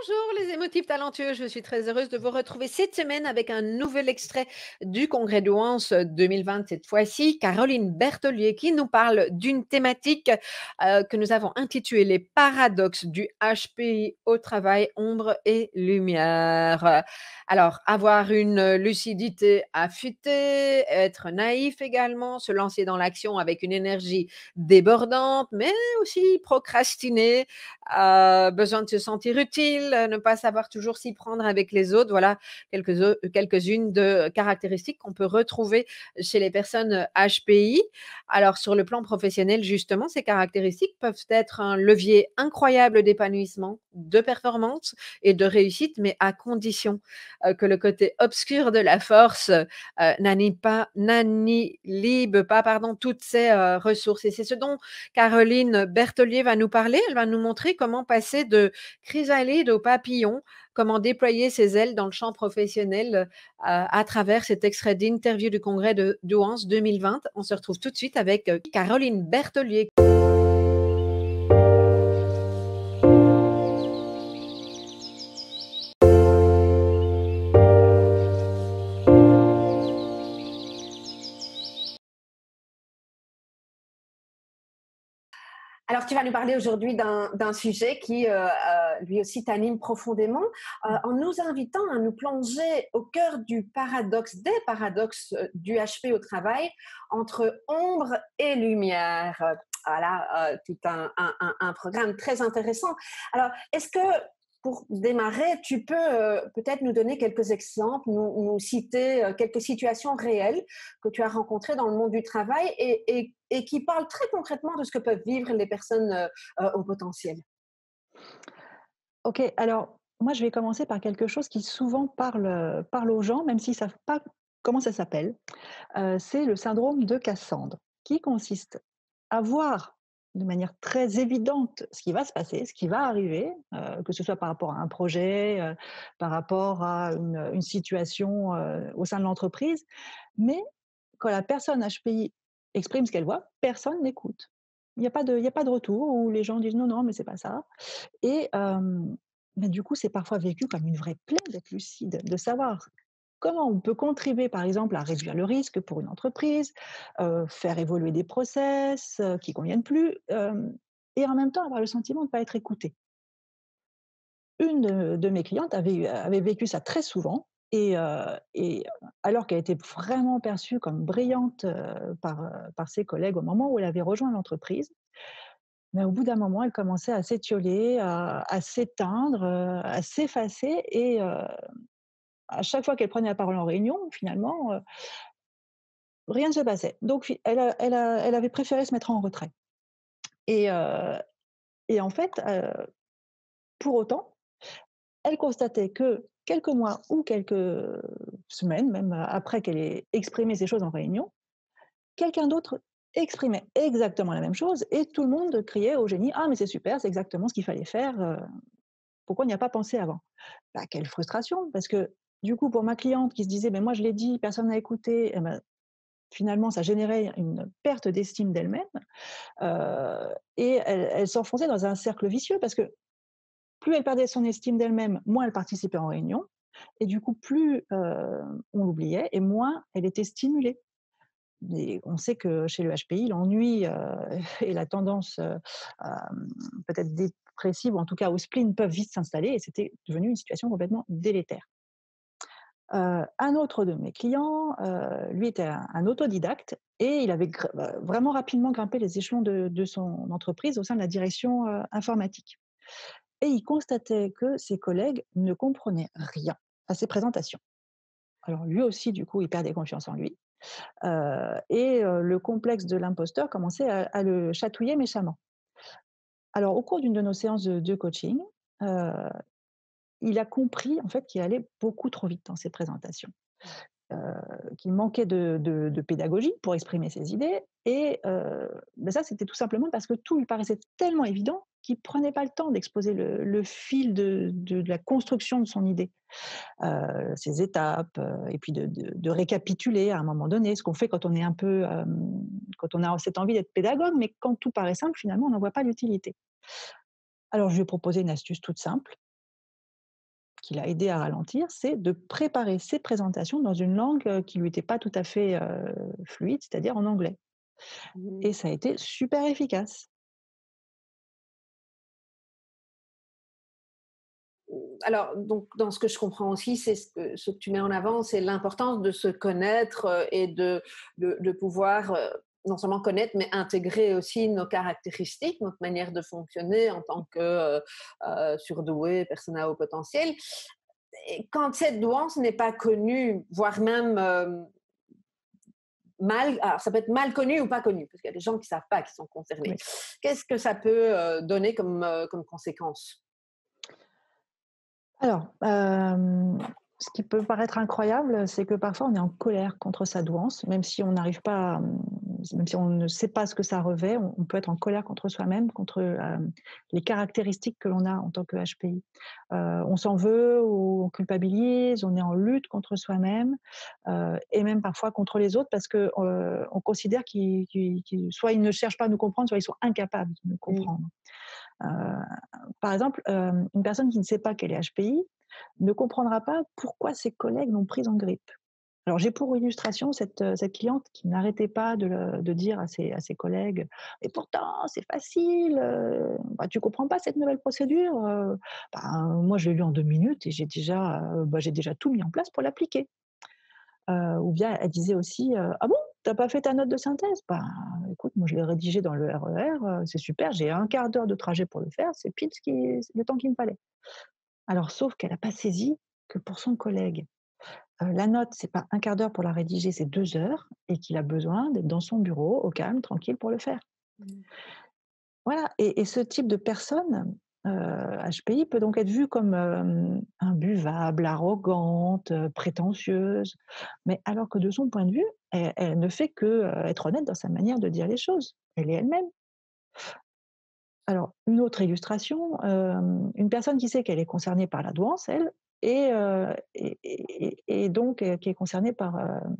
Bonjour les émotifs talentueux, je suis très heureuse de vous retrouver cette semaine avec un nouvel extrait du Congrès d'Ouance 2020 cette fois-ci. Caroline Berthollier qui nous parle d'une thématique que nous avons intitulée Les paradoxes du HPI au travail, ombre et lumière. Alors, avoir une lucidité affûtée, être naïf également, se lancer dans l'action avec une énergie débordante, mais aussi procrastiner, besoin de se sentir utile, ne pas savoir toujours s'y prendre avec les autres. Voilà quelques-unes de caractéristiques qu'on peut retrouver chez les personnes HPI. Alors, sur le plan professionnel, justement, ces caractéristiques peuvent être un levier incroyable d'épanouissement, de performance et de réussite, mais à condition que le côté obscur de la force n'annihilbe pas pardon, toutes ces ressources. Et c'est ce dont Caroline Berthollier va nous parler. Elle va nous montrer comment passer de chrysalide au papillon, comment déployer ses ailes dans le champ professionnel à travers cet extrait d'interview du congrès de Douance 2020. On se retrouve tout de suite avec Caroline Berthollier. Alors, tu vas nous parler aujourd'hui d'un sujet qui, lui aussi, t'anime profondément, en nous invitant à nous plonger au cœur du paradoxe, des paradoxes du HP au travail, entre ombre et lumière. Voilà, tout un programme très intéressant. Alors, est-ce que, pour démarrer, tu peux peut-être nous donner quelques exemples, nous citer quelques situations réelles que tu as rencontrées dans le monde du travail et qui parlent très concrètement de ce que peuvent vivre les personnes au potentiel. OK, alors moi, je vais commencer par quelque chose qui souvent parle aux gens, même s'ils ne savent pas comment ça s'appelle. C'est le syndrome de Cassandre, qui consiste à voir de manière très évidente ce qui va se passer, ce qui va arriver, que ce soit par rapport à un projet, par rapport à une situation, au sein de l'entreprise. Mais quand la personne HPI exprime ce qu'elle voit, personne n'écoute. Il y a pas de retour où les gens disent: «Non, non, mais c'est pas ça». Et bah, du coup, c'est parfois vécu comme une vraie plaie d'être lucide, de savoir comment on peut contribuer, par exemple, à réduire le risque pour une entreprise, faire évoluer des process, qui conviennent plus, et en même temps avoir le sentiment de ne pas être écouté. Une de mes clientes avait vécu ça très souvent et alors qu'elle était vraiment perçue comme brillante, par ses collègues au moment où elle avait rejoint l'entreprise, mais au bout d'un moment, elle commençait à s'étioler, à s'éteindre, à s'effacer et à chaque fois qu'elle prenait la parole en réunion, finalement, rien ne se passait. Donc elle avait préféré se mettre en retrait et heu et en fait, pour autant, elle constatait que quelques mois ou quelques semaines, même après qu'elle ait exprimé ces choses en réunion, quelqu'un d'autre exprimait exactement la même chose et tout le monde criait au génie: «Ah mais c'est super, c'est exactement ce qu'il fallait faire, pourquoi on n'y a pas pensé avant?» Bah, quelle frustration parce que du coup, pour ma cliente qui se disait: «Mais moi je l'ai dit, personne n'a écouté», et bah, finalement ça générait une perte d'estime d'elle-même, et elle s'enfonçait dans un cercle vicieux parce que plus elle perdait son estime d'elle-même, moins elle participait en réunion et du coup plus, on l'oubliait et moins elle était stimulée. Et on sait que chez le HPI, l'ennui, et la tendance, peut-être dépressive ou en tout cas au spleen peuvent vite s'installer et c'était devenu une situation complètement délétère. Un autre de mes clients, lui était un autodidacte et il avait vraiment rapidement grimpé les échelons de son entreprise au sein de la direction, informatique et il constatait que ses collègues ne comprenaient rien à ses présentations. Alors lui aussi, du coup, il perdait confiance en lui. Le complexe de l'imposteur commençait à le chatouiller méchamment. Alors, au cours d'une de nos séances de coaching, heu, il a compris, en fait, qu'il allait beaucoup trop vite dans ses présentations, heu, qu'il manquait de pédagogie pour exprimer ses idées et bah, ça, c'était tout simplement parce que tout lui paraissait tellement évident qu'il prenait pas le temps d'exposer le fil de la construction de son idée. Ses étapes, et puis de récapituler à un moment donné, ce qu'on fait quand on est un peu, quand on a cette envie d'être pédagogue, mais quand tout paraît simple, finalement, on n'en voit pas l'utilité. Alors je lui ai proposé une astuce toute simple. qui l'a aidé à ralentir, c'est de préparer ses présentations dans une langue, qui lui était pas tout à fait, fluide, c'est-à-dire en anglais Mmh. et ça a été super efficace. Alors, donc, dans ce que je comprends aussi, c'est ce que tu mets en avant, c'est l'importance de se connaître et de pouvoir non seulement connaître, mais intégrer aussi nos caractéristiques, notre manière de fonctionner en tant que surdoué, personne à haut potentiel. Et quand cette douance n'est pas connue, voire même mal, alors ça peut être mal connu ou pas connu, parce qu'il y a des gens qui ne savent pas qu'ils sont concernés. Oui. Qu'est-ce que ça peut donner comme conséquence? Alors, ce qui peut paraître incroyable, c'est que parfois on est en colère contre sa douance, même si on n'arrive pas, même si on ne sait pas ce que ça revêt, on peut être en colère contre soi-même, contre, les caractéristiques que l'on a en tant que HPI. On s'en veut ou on culpabilise, on est en lutte contre soi-même, et même parfois contre les autres parce que, on considère qu'ils soit ils ne cherchent pas à nous comprendre, soit ils sont incapables de nous Mmh. comprendre. Heu, Par exemple, une personne qui ne sait pas qu'elle est HPI ne comprendra pas pourquoi ses collègues l'ont prise en grippe. Alors j'ai pour illustration cette cliente qui n'arrêtait pas de dire à ses collègues: «Et pourtant c'est facile, bah, tu comprends pas cette nouvelle procédure? Ben, moi je l'ai lu en 2 minutes et j'ai déjà tout mis en place pour l'appliquer». Ou bien elle disait aussi, «Ah bon? T'as pas fait ta note de synthèse? Ben, écoute, moi je l'ai rédigée dans le RER, c'est super, j'ai un quart d'heure de trajet pour le faire, c'est pile le temps qu'il me fallait». Alors sauf qu'elle a pas saisi que pour son collègue, la note, c'est pas un quart d'heure pour la rédiger, c'est 2 heures et qu'il a besoin d'être dans son bureau, au calme, tranquille pour le faire. Mmh. Voilà et ce type de personne, HPI peut donc être vue comme, imbuvable, arrogante, prétentieuse, mais alors que de son point de vue, elle ne fait que, être honnête dans sa manière de dire les choses. Elle est elle-même. Alors une autre illustration, une personne qui sait qu'elle est concernée par la douance, elle et donc qui est concernée par,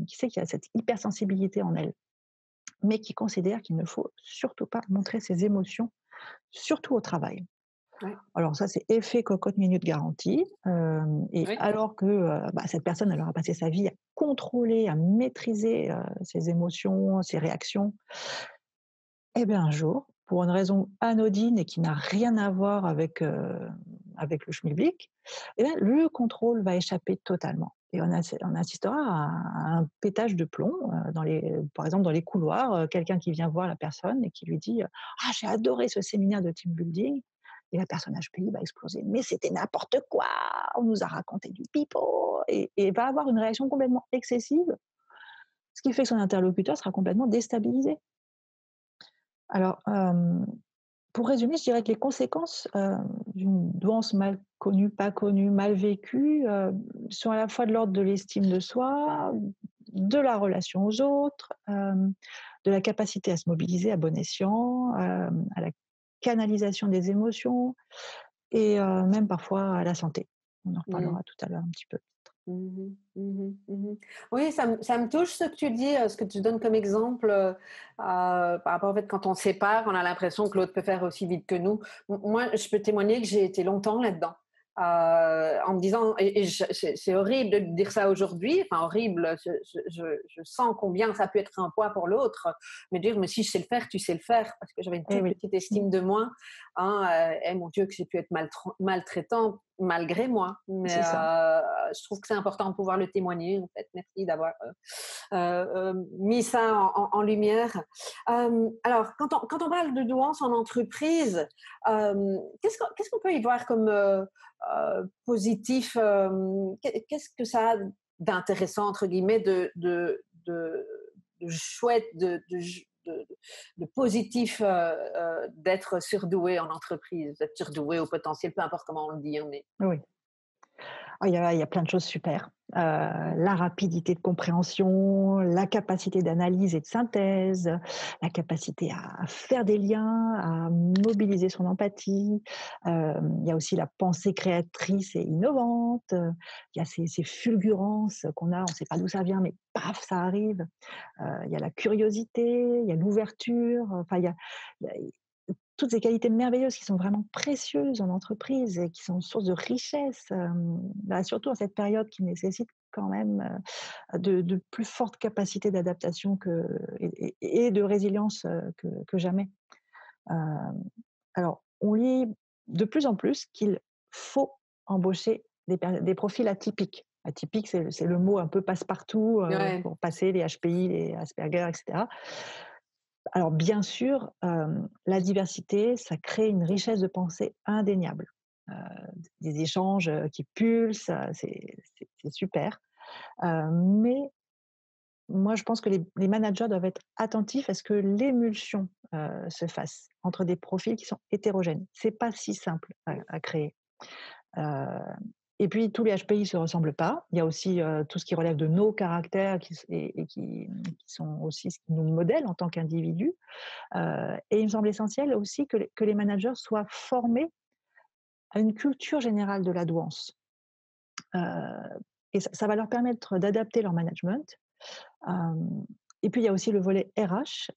qui sait qu'il y a cette hypersensibilité en elle, mais qui considère qu'il ne faut surtout pas montrer ses émotions, surtout au travail. Ouais, Alors ça, c'est effet cocotte minute garantie, et ouais. alors que, bah, cette personne, elle aura passé sa vie à contrôler, à maîtriser, ses émotions, ses réactions et bien un jour, pour une raison anodine et qui n'a rien à voir avec le schmilblick, et bien le contrôle va échapper totalement et on assistera à un pétage de plomb, par exemple dans les couloirs, quelqu'un qui vient voir la personne et qui lui dit: «Ah j'ai adoré ce séminaire de team building» et la personne HPI va exploser: «Mais c'était n'importe quoi! On nous a raconté du pipeau» et va avoir une réaction complètement excessive, ce qui fait que son interlocuteur sera complètement déstabilisé. Alors, pour résumer, je dirais que les conséquences, d'une douance mal connue, pas connue, mal vécue, sont à la fois de l'ordre de l'estime de soi, de la relation aux autres, de la capacité à se mobiliser à bon escient, à la canalisation des émotions et même parfois à la santé. On en Mmh. reparlera tout à l'heure un petit peu. Mmh mh. Mmh mh. Mmh. Oui, ça me touche ce que tu dis, ce que tu donnes comme exemple, par rapport au fait quand on se sépare, on a l'impression que l'autre peut faire aussi vite que nous. Moi, je peux témoigner que j'ai été longtemps là-dedans, en me disant et c'est horrible de dire ça aujourd'hui, enfin horrible, je sens combien ça peut être un poids pour l'autre, me dire: «Mais si je sais le faire, tu sais le faire», parce que j'avais une Eh toute oui. petite Mmh. estime de moi, hein, et mon Dieu que j'ai pu être maltraitante malgré moi. Mais C'est ça. je trouve que c'est important de pouvoir le témoigner, en fait. Merci d'avoir mis ça en lumière. Alors, quand on parle de douance en entreprise, qu'est-ce qu'on peut y voir comme positif? Qu'est-ce que ça a d'intéressant, entre guillemets, de chouette, de positif d'être surdoué en entreprise, d'être surdoué au potentiel, peu importe comment on le dit. Oui. Ah, il y a plein de choses super. La rapidité de compréhension, la capacité d'analyse et de synthèse, la capacité à faire des liens, à mobiliser son empathie. Il y a aussi la pensée créatrice et innovante, il y a ces fulgurances qu'on a, on ne sait pas d'où ça vient, mais paf, ça arrive. Il y a la curiosité, il y a l'ouverture, enfin il y a toutes ces qualités merveilleuses qui sont vraiment précieuses en entreprise et qui sont source de richesse, surtout en cette période qui nécessite quand même, de plus fortes capacités d'adaptation et de résilience, que jamais. Hem, alors on lit de plus en plus qu'il faut embaucher des profils atypiques. Atypique, c'est le mot un peu passe-partout, Ouais. pour passer les HPI, les Asperger et cetera. Alors bien sûr, la diversité, ça crée une richesse de pensée indéniable. Heu, des échanges, qui pulsent, c'est super. Mais moi, je pense que les managers doivent être attentifs à ce que l'émulsion, se fasse entre des profils qui sont hétérogènes. C'est pas si simple à créer. Heu et puis tous les HPI ne se ressemblent pas. Il y a aussi, tout ce qui relève de nos caractères qui sont aussi ce qui nous modèlent en tant qu'individus. Et il me semble essentiel aussi que les managers soient formés à une culture générale de la douance. Heu et ça va leur permettre d'adapter leur management. Hem et puis il y a aussi le volet RH,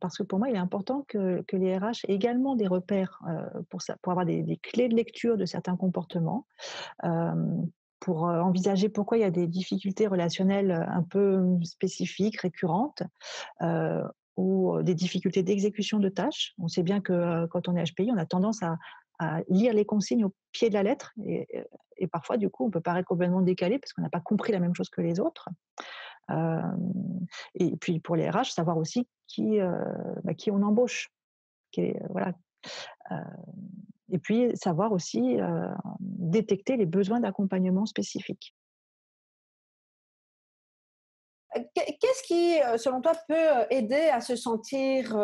parce que pour moi, il est important que les RH aient également des repères, pour avoir des clés de lecture de certains comportements, pour, envisager pourquoi il y a des difficultés relationnelles, un peu spécifiques, récurrentes, heu, ou des difficultés d'exécution de tâches. On sait bien que, quand on est HPI, on a tendance à lire les consignes au pied de la lettre et parfois, du coup, on peut paraître complètement décalé parce qu'on n'a pas compris la même chose que les autres. Hem et puis pour les RH, savoir aussi qui on embauche, qui est voilà, heu et puis savoir aussi, détecter les besoins d'accompagnement spécifiques. Qu'est-ce qui, selon toi, peut, aider à se sentir,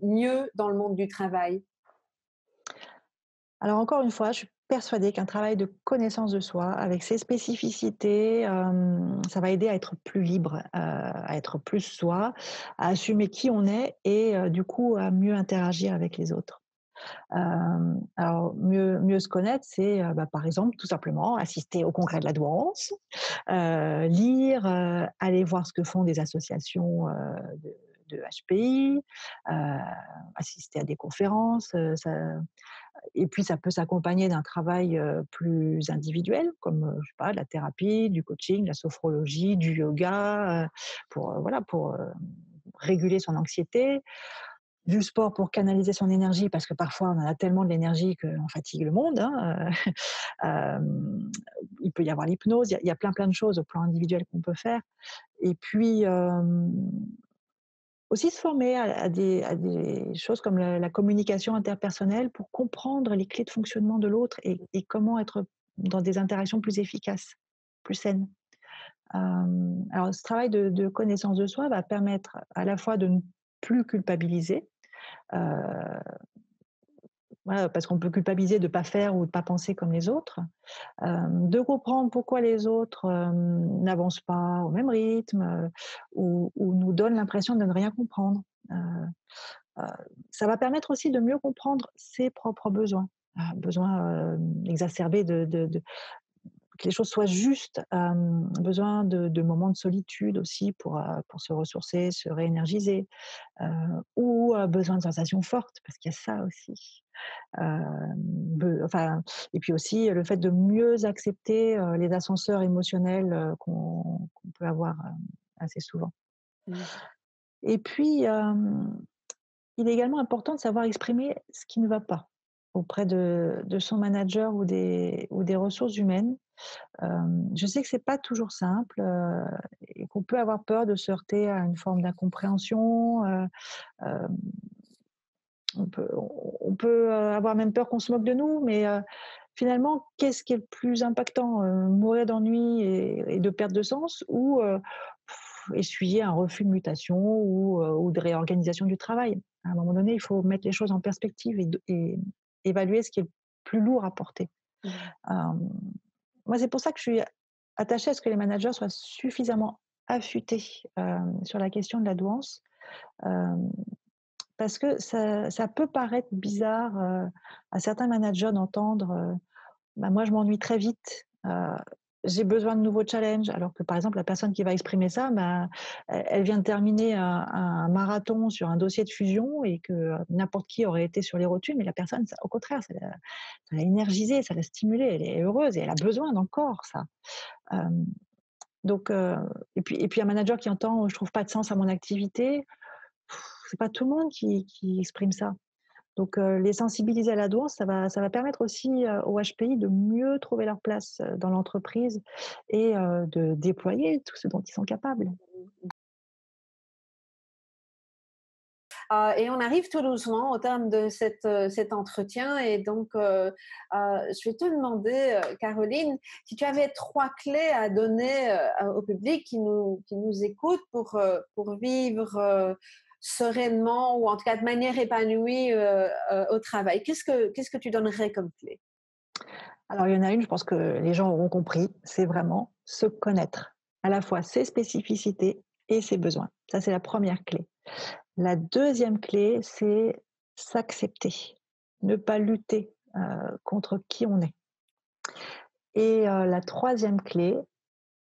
mieux dans le monde du travail? Alors encore une fois, je suis persuadée qu'un travail de connaissance de soi, avec ses spécificités, ça va aider à être plus libre, à être plus soi, à assumer qui on est et du coup à mieux interagir avec les autres. Alors mieux se connaître, c'est, par exemple, tout simplement assister au congrès de la douance, lire, aller voir ce que font des associations, de HPI, assister à des conférences, ça et puis ça peut s'accompagner d'un travail, plus individuel comme, je sais pas, de la thérapie, du coaching, de la sophrologie, du yoga, pour réguler son anxiété, du sport pour canaliser son énergie parce que parfois on en a tellement de l'énergie qu'on fatigue le monde, hein, il peut y avoir l'hypnose, il y a plein de choses au plan individuel qu'on peut faire et puis, aussi se former à des choses comme la communication interpersonnelle pour comprendre les clés de fonctionnement de l'autre et comment être dans des interactions plus efficaces, plus saines. Alors ce travail de connaissance de soi va permettre à la fois de ne plus culpabiliser, heu, voilà, parce qu'on peut culpabiliser de ne pas faire ou de ne pas penser comme les autres, de comprendre pourquoi les autres, n'avancent pas au même rythme, ou nous donnent l'impression de ne rien comprendre. Heu Heu, Ça va permettre aussi de mieux comprendre ses propres besoins. Besoin, exacerbé de que les choses soient justes, besoin de moments de solitude aussi pour se ressourcer, se réénergiser, ou besoin de sensations fortes parce qu'il y a ça aussi. Enfin et puis aussi le fait de mieux accepter, les ascenseurs émotionnels, qu'on peut avoir, assez souvent. Mmh. Et puis, il est également important de savoir exprimer ce qui ne va pas auprès de son manager ou des ressources humaines. Je sais que c'est pas toujours simple, et qu'on peut avoir peur de se heurter à une forme d'incompréhension, hem, on peut avoir même peur qu'on se moque de nous, mais finalement, qu'est-ce qui est le plus impactant? Mourir d'ennui et de perte de sens ou essuyer un refus de mutation ou de réorganisation du travail? À un moment donné, il faut mettre les choses en perspective et évaluer ce qui est le plus lourd à porter. Mmh. Hem, Moi, c'est pour ça que je suis attachée à ce que les managers soient suffisamment affûtés, sur la question de la douance, hem, parce que ça peut paraître bizarre, à certains managers d'entendre, «Bah, moi, je m'ennuie très vite», j'ai besoin de nouveaux challenges. Alors que, par exemple, la personne qui va exprimer ça, bah, elle vient de terminer un marathon sur un dossier de fusion et que n'importe qui aurait été sur les rotules, mais la personne, au contraire, ça l'a énergisée, ça l'a stimulée, elle est heureuse et elle a besoin d'encore ça. Euh, donc, et puis un manager qui entend, je trouve pas de sens à mon activité, c'est pas tout le monde qui exprime ça. Donc, les sensibiliser à la douance, ça va permettre aussi, aux HPI de mieux trouver leur place, dans l'entreprise et de déployer tout ce dont ils sont capables. Et on arrive tout doucement au terme de cet entretien et donc je vais te demander, Caroline, si tu avais 3 clés à donner, au public qui nous écoute pour vivre, sereinement ou en tout cas de manière épanouie, au travail. Qu'est-ce que tu donnerais comme clé? Alors, il y en a une, je pense que les gens auront compris, c'est vraiment se connaître, à la fois ses spécificités et ses besoins. Ça, c'est la première clé. La deuxième clé, c'est s'accepter, ne pas lutter, contre qui on est. Et la troisième clé,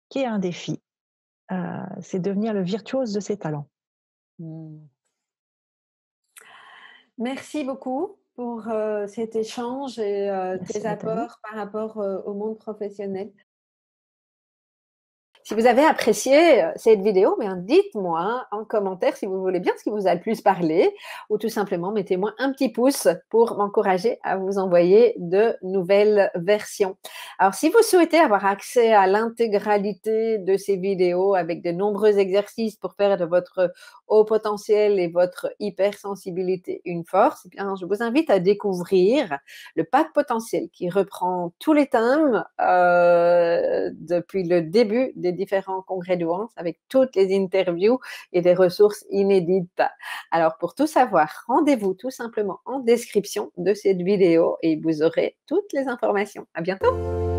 qui est un défi, c'est devenir le virtuose de ses talents. Mmh. Merci beaucoup pour, cet échange et Merci tes Nathalie. apports par rapport, au monde professionnel. Si vous avez apprécié cette vidéo, bien dites-moi en commentaire si vous voulez bien ce qui vous a le plus parlé ou tout simplement mettez-moi un petit pouce pour m'encourager à vous envoyer de nouvelles versions. Alors, si vous souhaitez avoir accès à l'intégralité de ces vidéos avec de nombreux exercices pour faire de votre haut potentiel et votre hypersensibilité une force, eh bien, je vous invite à découvrir le pack potentiel qui reprend tous les thèmes depuis le début des différents congrès de Once avec toutes les interviews et des ressources inédites. Alors, pour tout savoir, rendez-vous tout simplement en description de cette vidéo et vous aurez toutes les informations. À bientôt!